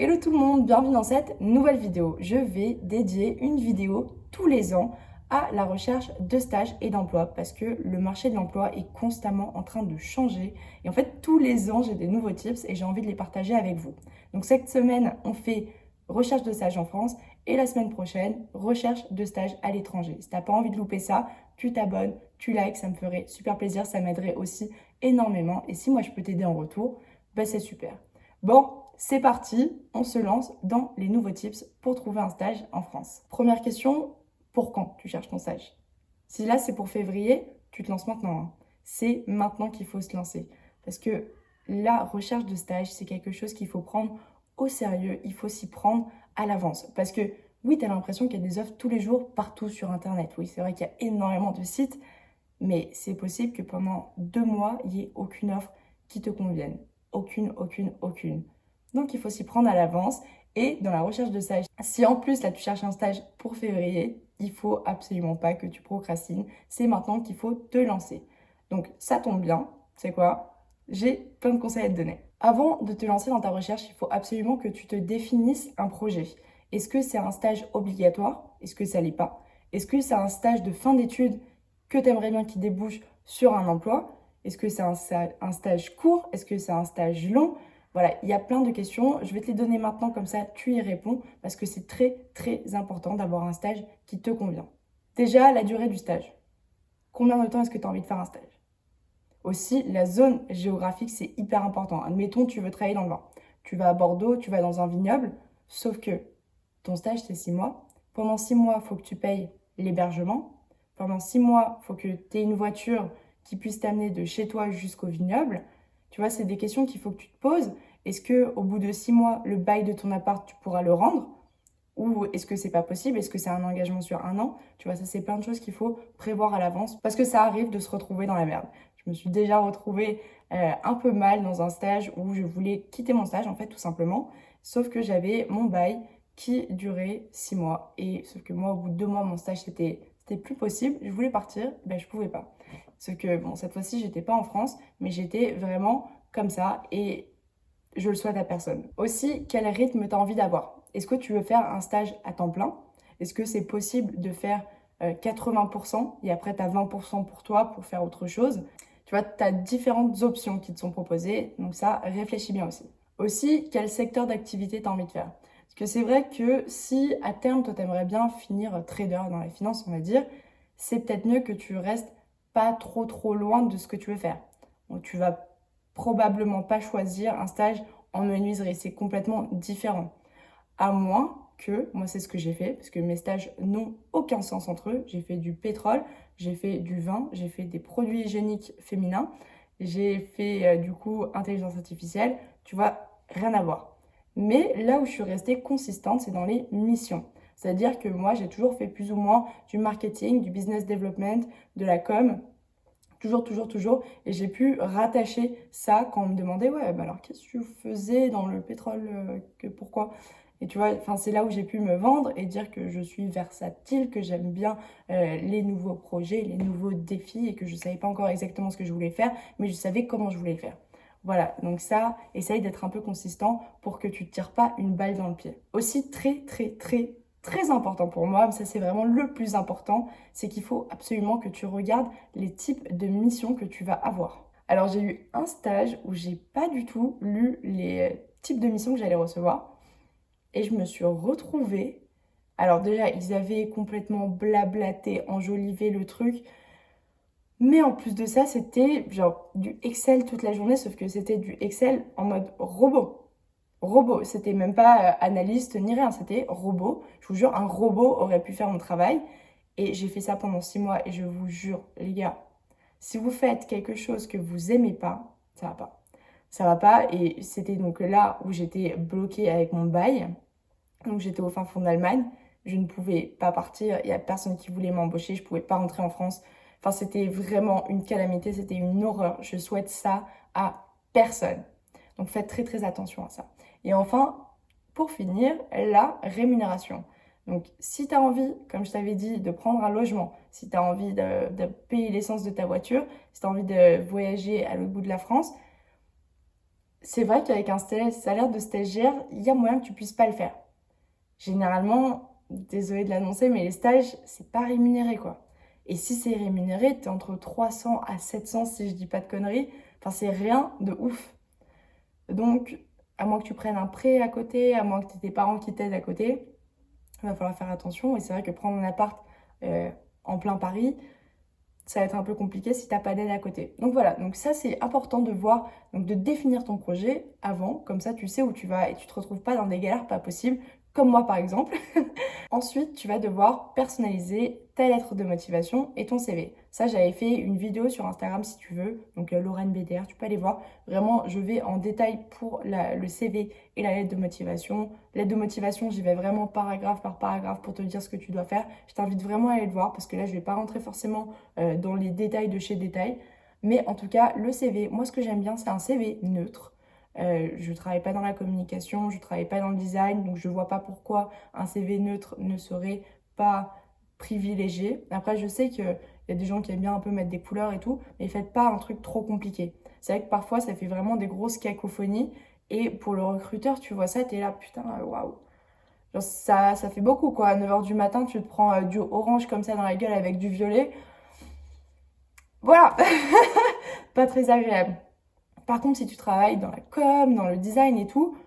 Hello tout le monde, bienvenue dans cette nouvelle vidéo. Je vais dédier une vidéo tous les ans à la recherche de stages et d'emploi parce que le marché de l'emploi est constamment en train de changer. Et en fait, tous les ans, j'ai des nouveaux tips et j'ai envie de les partager avec vous. Donc cette semaine, on fait recherche de stage en France et la semaine prochaine, recherche de stage à l'étranger. Si t'as pas envie de louper ça, tu t'abonnes, tu likes, ça me ferait super plaisir, ça m'aiderait aussi énormément. Et si moi je peux t'aider en retour, bah c'est super. Bon, c'est parti, on se lance dans les nouveaux tips pour trouver un stage en France. Première question, pour quand tu cherches ton stage? Si là c'est pour février, tu te lances maintenant, hein. C'est maintenant qu'il faut se lancer. Parce que la recherche de stage, c'est quelque chose qu'il faut prendre au sérieux, il faut s'y prendre à l'avance. Parce que oui, tu as l'impression qu'il y a des offres tous les jours partout sur Internet. Oui, c'est vrai qu'il y a énormément de sites, mais c'est possible que pendant 2 mois, il n'y ait aucune offre qui te convienne. Aucune. Donc il faut s'y prendre à l'avance. Et dans la recherche de stage, si en plus là tu cherches un stage pour février, il faut absolument pas que tu procrastines. C'est maintenant qu'il faut te lancer. Donc ça tombe bien, c'est quoi? J'ai plein de conseils à te donner. Avant de te lancer dans ta recherche, il faut absolument que tu te définisses un projet. Est-ce que c'est un stage obligatoire? Est-ce que ça l'est pas? Est-ce que c'est un stage de fin d'études que tu aimerais bien qu'il débouche sur un emploi? Est-ce que c'est un stage court? Est-ce que c'est un stage long? Voilà, il y a plein de questions. Je vais te les donner maintenant, comme ça tu y réponds, parce que c'est très important d'avoir un stage qui te convient. Déjà, la durée du stage. Combien de temps est-ce que tu as envie de faire un stage? Aussi, la zone géographique, c'est hyper important. Admettons, tu veux travailler dans le vin. Tu vas à Bordeaux, tu vas dans un vignoble, sauf que ton stage, c'est 6 mois. Pendant 6 mois, il faut que tu payes l'hébergement. Pendant 6 mois, il faut que tu aies une voiture qui puisse t'amener de chez toi jusqu'au vignoble. Tu vois, c'est des questions qu'il faut que tu te poses. Est-ce qu'au bout de 6 mois, le bail de ton appart, tu pourras le rendre? Ou est-ce que c'est pas possible? Est-ce que c'est un engagement sur un an? Tu vois, ça, c'est plein de choses qu'il faut prévoir à l'avance parce que ça arrive de se retrouver dans la merde. Je me suis déjà retrouvée un peu mal dans un stage où je voulais quitter mon stage, en fait, tout simplement. Sauf que j'avais mon bail qui durait 6 mois. Et sauf que moi, au bout de 2 mois, mon stage, c'était plus possible. Je voulais partir, ben, je pouvais pas. Sauf que, bon, cette fois-ci, j'étais pas en France, mais j'étais vraiment comme ça. Et je le souhaite à personne. Aussi, quel rythme tu as envie d'avoir? Est-ce que tu veux faire un stage à temps plein? Est-ce que c'est possible de faire 80% et après tu as 20% pour toi pour faire autre chose? Tu vois, tu as différentes options qui te sont proposées, donc ça, réfléchis bien aussi. Aussi, quel secteur d'activité tu as envie de faire? Parce que c'est vrai que si à terme, toi, tu aimerais bien finir trader dans les finances, on va dire, c'est peut-être mieux que tu restes pas trop loin de ce que tu veux faire. Donc, tu vas probablement pas choisir un stage en menuiserie. C'est complètement différent. À moins que, moi c'est ce que j'ai fait, parce que mes stages n'ont aucun sens entre eux. J'ai fait du pétrole, j'ai fait du vin, j'ai fait des produits hygiéniques féminins, j'ai fait du coup intelligence artificielle, tu vois, rien à voir. Mais là où je suis restée consistante, c'est dans les missions. C'est-à-dire que moi, j'ai toujours fait plus ou moins du marketing, du business development, de la com, toujours. Et j'ai pu rattacher ça quand on me demandait, ouais, bah alors qu'est-ce que tu faisais dans le pétrole, pourquoi? Et tu vois, enfin, c'est là où j'ai pu me vendre et dire que je suis versatile, que j'aime bien les nouveaux projets, les nouveaux défis et que je ne savais pas encore exactement ce que je voulais faire, mais je savais comment je voulais le faire. Voilà, donc ça, essaye d'être un peu consistant pour que tu ne tires pas une balle dans le pied. Aussi, très important pour moi, ça c'est vraiment le plus important, c'est qu'il faut absolument que tu regardes les types de missions que tu vas avoir. Alors j'ai eu un stage où j'ai pas du tout lu les types de missions que j'allais recevoir et je me suis retrouvée. Alors déjà, ils avaient complètement blablaté, enjolivé le truc, mais en plus de ça, c'était genre du Excel toute la journée, sauf que c'était du Excel en mode robot. Robot, c'était même pas analyste ni rien, c'était robot. Je vous jure, un robot aurait pu faire mon travail. Et j'ai fait ça pendant 6 mois et je vous jure, les gars, si vous faites quelque chose que vous aimez pas, ça va pas. Ça va pas et c'était donc là où j'étais bloquée avec mon bail. Donc j'étais au fin fond d'Allemagne, je ne pouvais pas partir, il y a personne qui voulait m'embaucher, je pouvais pas rentrer en France. Enfin, c'était vraiment une calamité, c'était une horreur. Je souhaite ça à personne. Donc faites très attention à ça. Et enfin, pour finir, la rémunération. Donc si tu as envie, comme je t'avais dit, de prendre un logement, si tu as envie de payer l'essence de ta voiture, si tu as envie de voyager à l'autre bout de la France, c'est vrai qu'avec un salaire de stagiaire, il y a moyen que tu puisses pas le faire. Généralement, désolée de l'annoncer, mais les stages, c'est pas rémunéré, quoi. Et si c'est rémunéré, t'es entre 300 à 700 si je dis pas de conneries. Enfin, c'est rien de ouf. Donc, à moins que tu prennes un prêt à côté, à moins que tu aies tes parents qui t'aident à côté, il va falloir faire attention. Et c'est vrai que prendre un appart euh, en plein Paris, ça va être un peu compliqué si t'as pas d'aide à côté. Donc voilà, donc ça c'est important de voir, donc de définir ton projet avant, comme ça tu sais où tu vas et tu te retrouves pas dans des galères pas possibles, comme moi par exemple. Ensuite, tu vas devoir personnaliser ta lettre de motivation et ton CV. Ça, j'avais fait une vidéo sur Instagram si tu veux, donc Lorraine BDR, tu peux aller voir. Vraiment, je vais en détail pour le CV et la lettre de motivation. Lettre de motivation, j'y vais vraiment paragraphe par paragraphe pour te dire ce que tu dois faire. Je t'invite vraiment à aller le voir parce que là, je vais pas rentrer forcément dans les détails de chez détail. Mais en tout cas, le CV, moi, ce que j'aime bien, c'est un CV neutre. Je ne travaille pas dans la communication, je ne travaille pas dans le design, donc je ne vois pas pourquoi un CV neutre ne serait pas privilégié. Après, je sais qu'il y a des gens qui aiment bien un peu mettre des couleurs et tout, mais faites pas un truc trop compliqué. C'est vrai que parfois, ça fait vraiment des grosses cacophonies, et pour le recruteur, tu vois ça, t'es là, putain, waouh. Genre, ça fait beaucoup, quoi. À 9h du matin, tu te prends du orange comme ça dans la gueule avec du violet. Voilà, pas très agréable. Par contre, si tu travailles dans la com, dans le design et tout,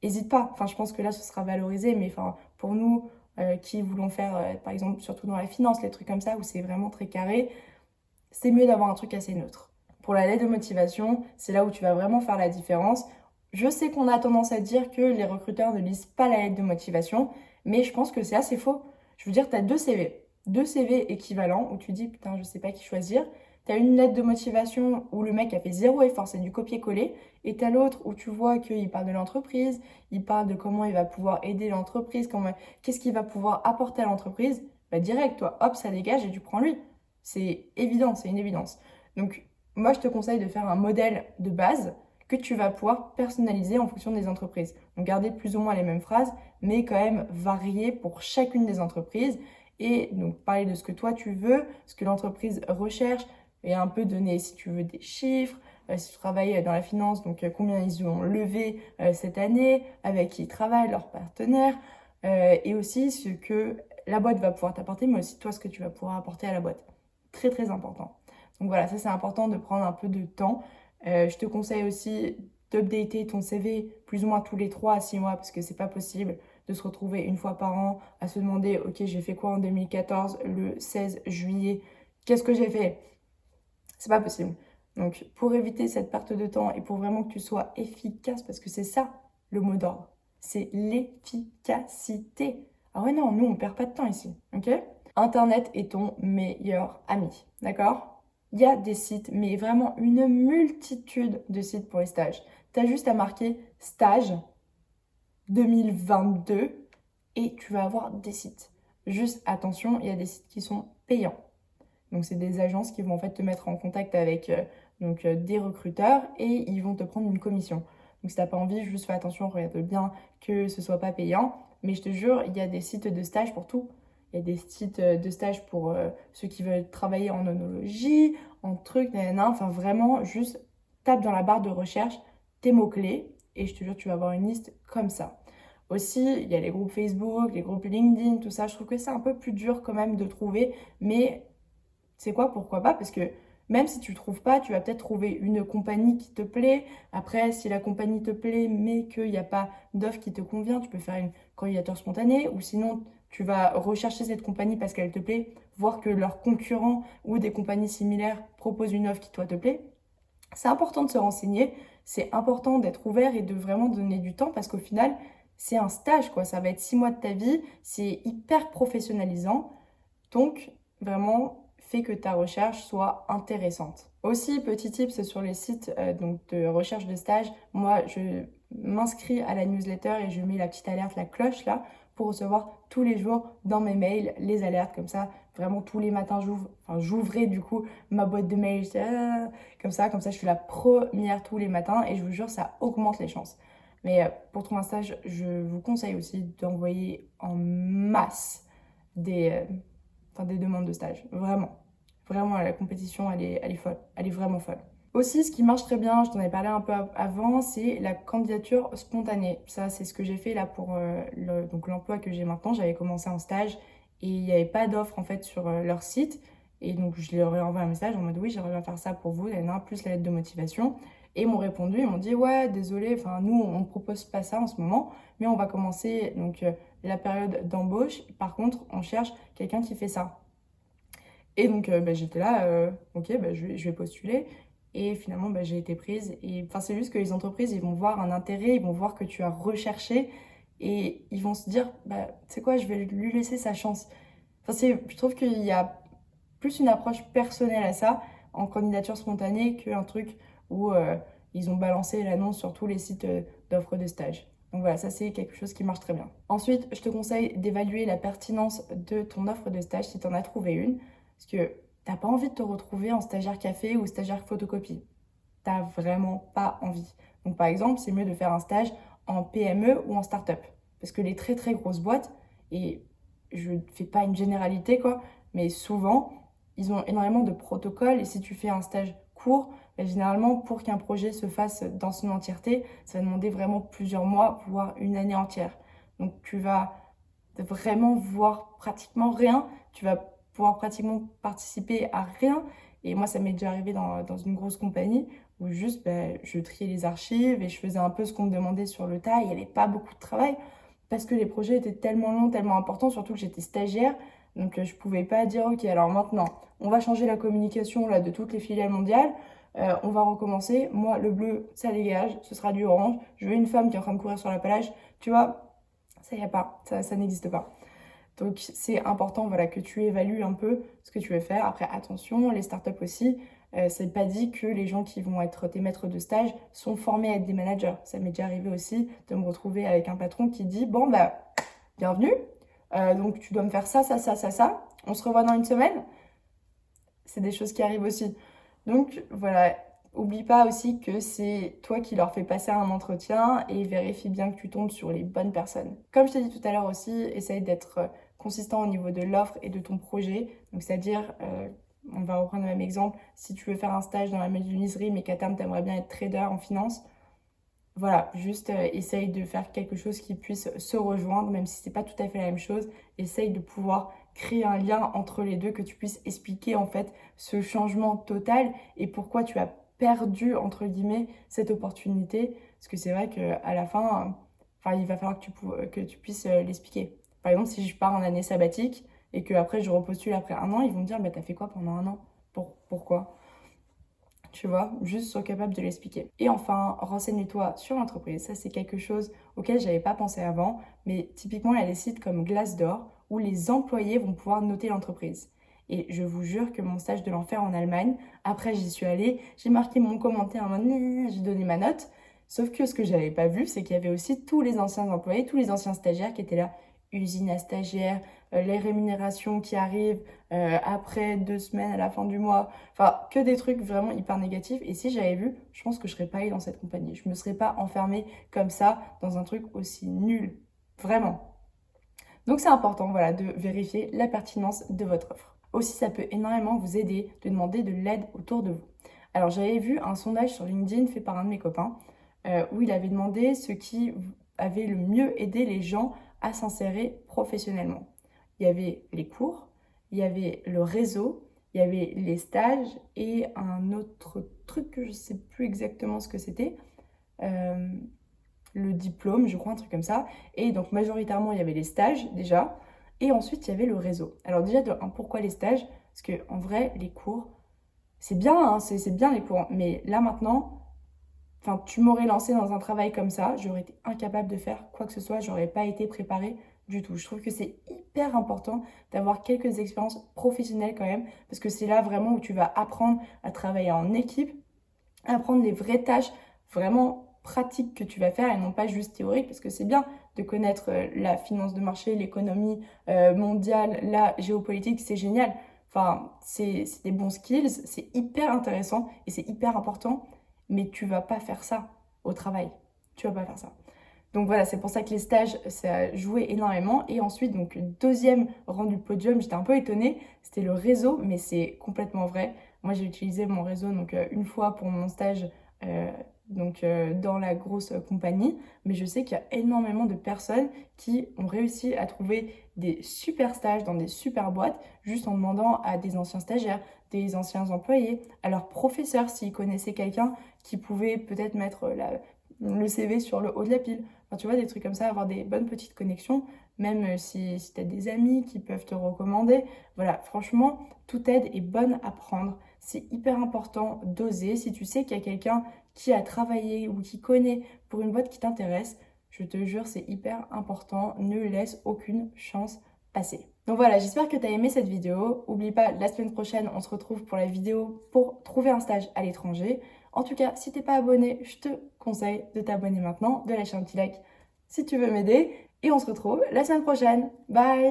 hésite pas. Enfin, je pense que là, ce sera valorisé, mais enfin, pour nous qui voulons faire, par exemple, surtout dans la finance, les trucs comme ça, où c'est vraiment très carré, c'est mieux d'avoir un truc assez neutre. Pour la lettre de motivation, c'est là où tu vas vraiment faire la différence. Je sais qu'on a tendance à dire que les recruteurs ne lisent pas la lettre de motivation, mais je pense que c'est assez faux. Je veux dire, tu as deux CV. Deux CV équivalents où tu dis, putain, je sais pas qui choisir. Tu as une lettre de motivation où le mec a fait zéro effort, c'est du copier-coller. Et tu as l'autre où tu vois qu'il parle de l'entreprise, il parle de comment il va pouvoir aider l'entreprise, qu'est-ce qu'il va pouvoir apporter à l'entreprise. Bah direct, toi, hop, ça dégage et tu prends lui. C'est évident, c'est une évidence. Donc, moi, je te conseille de faire un modèle de base que tu vas pouvoir personnaliser en fonction des entreprises. Donc, garder plus ou moins les mêmes phrases, mais quand même varier pour chacune des entreprises. Et donc, parler de ce que toi, tu veux, ce que l'entreprise recherche, et un peu donner, si tu veux, des chiffres. Si tu travailles dans la finance, donc combien ils ont levé cette année, avec qui ils travaillent, leurs partenaires, et aussi ce que la boîte va pouvoir t'apporter, mais aussi toi, ce que tu vas pouvoir apporter à la boîte. Très, très important. Donc voilà, ça c'est important de prendre un peu de temps. Je te conseille aussi d'updater ton CV plus ou moins tous les 3 à 6 mois parce que c'est pas possible de se retrouver une fois par an à se demander ok, j'ai fait quoi en 2014 le 16 juillet, qu'est-ce que j'ai fait? C'est pas possible. Donc pour éviter cette perte de temps et pour vraiment que tu sois efficace, parce que c'est ça le mot d'ordre, c'est l'efficacité. Ah ouais non, nous on perd pas de temps ici, ok? Internet est ton meilleur ami, d'accord? Il y a des sites, mais vraiment une multitude de sites pour les stages. Tu as juste à marquer stage 2022 et tu vas avoir des sites. Juste attention, il y a des sites qui sont payants. Donc c'est des agences qui vont en fait te mettre en contact avec des recruteurs et ils vont te prendre une commission. Donc si t'as pas envie, juste fais attention, regarde bien que ce soit pas payant. Mais je te jure, il y a des sites de stage pour tout. Il y a des sites de stage pour ceux qui veulent travailler en onologie, en trucs, nanana. Enfin vraiment, juste tape dans la barre de recherche tes mots-clés et je te jure, tu vas avoir une liste comme ça. Aussi, il y a les groupes Facebook, les groupes LinkedIn, tout ça. Je trouve que c'est un peu plus dur quand même de trouver, mais c'est quoi, pourquoi pas? Parce que même si tu ne trouves pas, tu vas peut-être trouver une compagnie qui te plaît. Après, si la compagnie te plaît, mais qu'il n'y a pas d'offre qui te convient, tu peux faire une candidature spontanée. Ou sinon, tu vas rechercher cette compagnie parce qu'elle te plaît, voir que leurs concurrents ou des compagnies similaires proposent une offre qui, toi, te plaît. C'est important de se renseigner, c'est important d'être ouvert et de vraiment donner du temps parce qu'au final, c'est un stage, quoi. Ça va être 6 mois de ta vie, c'est hyper professionnalisant. Donc, vraiment, fais que ta recherche soit intéressante. Aussi, petit tips sur les sites donc de recherche de stage, moi, je m'inscris à la newsletter et je mets la petite alerte, la cloche là, pour recevoir tous les jours dans mes mails les alertes. Comme ça, vraiment tous les matins, j'ouvrais du coup ma boîte de mails comme ça, je suis la première tous les matins et je vous jure, ça augmente les chances. Mais pour trouver un stage, je vous conseille aussi d'envoyer en masse des demandes de stage. Vraiment. Vraiment, la compétition, elle est folle. Elle est vraiment folle. Aussi, ce qui marche très bien, je t'en ai parlé un peu avant, c'est la candidature spontanée. Ça, c'est ce que j'ai fait là pour donc l'emploi que j'ai maintenant. J'avais commencé en stage et il n'y avait pas d'offre en fait sur leur site. Et donc, je leur ai envoyé un message en mode oui, j'aimerais bien faire ça pour vous, nanana, plus la lettre de motivation. Et ils m'ont répondu, ils m'ont dit ouais, désolé, enfin, nous, on ne propose pas ça en ce moment, mais on va commencer donc la période d'embauche. Par contre, on cherche quelqu'un qui fait ça. Et donc, bah, j'étais là, ok, bah, je vais postuler. Et finalement, bah, j'ai été prise. Et enfin, c'est juste que les entreprises, ils vont voir un intérêt, ils vont voir que tu as recherché et ils vont se dire, bah, tu sais quoi, je vais lui laisser sa chance. Enfin, je trouve qu'il y a plus une approche personnelle à ça en candidature spontanée qu'un truc où ils ont balancé l'annonce sur tous les sites d'offres de stage. Donc voilà, ça c'est quelque chose qui marche très bien. Ensuite, je te conseille d'évaluer la pertinence de ton offre de stage si tu en as trouvé une. Parce que t'as pas envie de te retrouver en stagiaire café ou stagiaire photocopie. T'as vraiment pas envie. Donc par exemple, c'est mieux de faire un stage en PME ou en start-up. Parce que les très très grosses boîtes, et je ne fais pas une généralité quoi, mais souvent, ils ont énormément de protocoles et si tu fais un stage court, généralement pour qu'un projet se fasse dans son entièreté, ça va demander vraiment plusieurs mois, voire une année entière. Donc tu vas vraiment voir pratiquement rien, tu vas pouvoir pratiquement participer à rien. Et moi, ça m'est déjà arrivé dans une grosse compagnie où juste je triais les archives et je faisais un peu ce qu'on me demandait sur le tas. Il n'y avait pas beaucoup de travail parce que les projets étaient tellement longs, tellement importants, surtout que j'étais stagiaire. Donc je ne pouvais pas dire, ok, alors maintenant, on va changer la communication là, de toutes les filiales mondiales. On va recommencer. Moi, le bleu, ça dégage, ce sera du orange. Je veux une femme qui est en train de courir sur la plage. Tu vois, ça y a pas, ça n'existe pas. Donc c'est important voilà, que tu évalues un peu ce que tu veux faire. Après, attention, les startups aussi, c'est pas dit que les gens qui vont être tes maîtres de stage sont formés à être des managers. Ça m'est déjà arrivé aussi de me retrouver avec un patron qui dit bon bah bienvenue, donc tu dois me faire ça, ça, ça, ça, ça. On se revoit dans une semaine. C'est des choses qui arrivent aussi. Donc voilà, oublie pas aussi que c'est toi qui leur fais passer un entretien et vérifie bien que tu tombes sur les bonnes personnes. Comme je t'ai dit tout à l'heure aussi, essaye d'être consistant au niveau de l'offre et de ton projet. Donc c'est-à-dire, on va reprendre le même exemple, si tu veux faire un stage dans la menuiserie mais qu'à terme tu aimerais bien être trader en finance, voilà, juste essaye de faire quelque chose qui puisse se rejoindre, même si c'est pas tout à fait la même chose. Essaye de pouvoir créer un lien entre les deux, que tu puisses expliquer en fait ce changement total et pourquoi tu as perdu entre guillemets cette opportunité. Parce que c'est vrai qu'à la fin, enfin, il va falloir que tu puisses l'expliquer. Par exemple, si je pars en année sabbatique et que après je repostule après un an, ils vont me dire, bah, t'as fait quoi pendant un an? Pourquoi? Tu vois, juste sois capable de l'expliquer. Et enfin, renseigne-toi sur l'entreprise. Ça, c'est quelque chose auquel j'avais pas pensé avant, mais typiquement, il y a des sites comme Glassdoor où les employés vont pouvoir noter l'entreprise. Et je vous jure que mon stage de l'enfer en Allemagne, après j'y suis allée, j'ai marqué mon commentaire en mode j'ai donné ma note. Sauf que ce que j'avais pas vu, c'est qu'il y avait aussi tous les anciens employés, tous les anciens stagiaires qui étaient là, usine à stagiaires, les rémunérations qui arrivent après 2 semaines à la fin du mois. Enfin, que des trucs vraiment hyper négatifs. Et si j'avais vu, je pense que je serais pas allée dans cette compagnie. Je me serais pas enfermée comme ça dans un truc aussi nul. Vraiment. Donc c'est important, voilà, de vérifier la pertinence de votre offre. Aussi, ça peut énormément vous aider de demander de l'aide autour de vous. Alors, j'avais vu un sondage sur LinkedIn fait par un de mes copains où il avait demandé ce qui avait le mieux aidé les gens à s'insérer professionnellement. Il y avait les cours, il y avait le réseau, il y avait les stages et un autre truc que je ne sais plus exactement ce que c'était. Euh, le diplôme, je crois, un truc comme ça. Et donc majoritairement, il y avait les stages déjà. Et ensuite, il y avait le réseau. Alors déjà, pourquoi les stages? Parce que en vrai, les cours, c'est bien, hein, c'est bien les cours. Mais là maintenant, enfin, tu m'aurais lancé dans un travail comme ça, j'aurais été incapable de faire quoi que ce soit, j'aurais pas été préparée du tout. Je trouve que c'est hyper important d'avoir quelques expériences professionnelles quand même, parce que c'est là vraiment où tu vas apprendre à travailler en équipe, apprendre les vraies tâches vraiment pratiques que tu vas faire et non pas juste théoriques, parce que c'est bien de connaître la finance de marché, l'économie mondiale, la géopolitique, c'est génial. Enfin, c'est des bons skills, c'est hyper intéressant et c'est hyper important, mais tu vas pas faire ça au travail. Tu vas pas faire ça. Donc voilà, c'est pour ça que les stages, ça a joué énormément. Et ensuite, donc le deuxième rang du podium, j'étais un peu étonnée, c'était le réseau, mais c'est complètement vrai. Moi, j'ai utilisé mon réseau donc une fois pour mon stage dans la grosse compagnie, mais je sais qu'il y a énormément de personnes qui ont réussi à trouver des super stages dans des super boîtes juste en demandant à des anciens stagiaires, des anciens employés, à leurs professeurs s'ils connaissaient quelqu'un qui pouvait peut-être mettre le CV sur le haut de la pile. Enfin, tu vois, des trucs comme ça, avoir des bonnes petites connexions, même si tu as des amis qui peuvent te recommander. Voilà, franchement, toute aide est bonne à prendre. C'est hyper important d'oser. Si tu sais qu'il y a quelqu'un qui a travaillé ou qui connaît pour une boîte qui t'intéresse, je te jure, c'est hyper important. Ne laisse aucune chance passer. Donc voilà, j'espère que tu as aimé cette vidéo. Oublie pas, la semaine prochaine, on se retrouve pour la vidéo pour trouver un stage à l'étranger. En tout cas, si t'es pas abonné, je te conseille de t'abonner maintenant, de lâcher un petit like si tu veux m'aider. Et on se retrouve la semaine prochaine. Bye!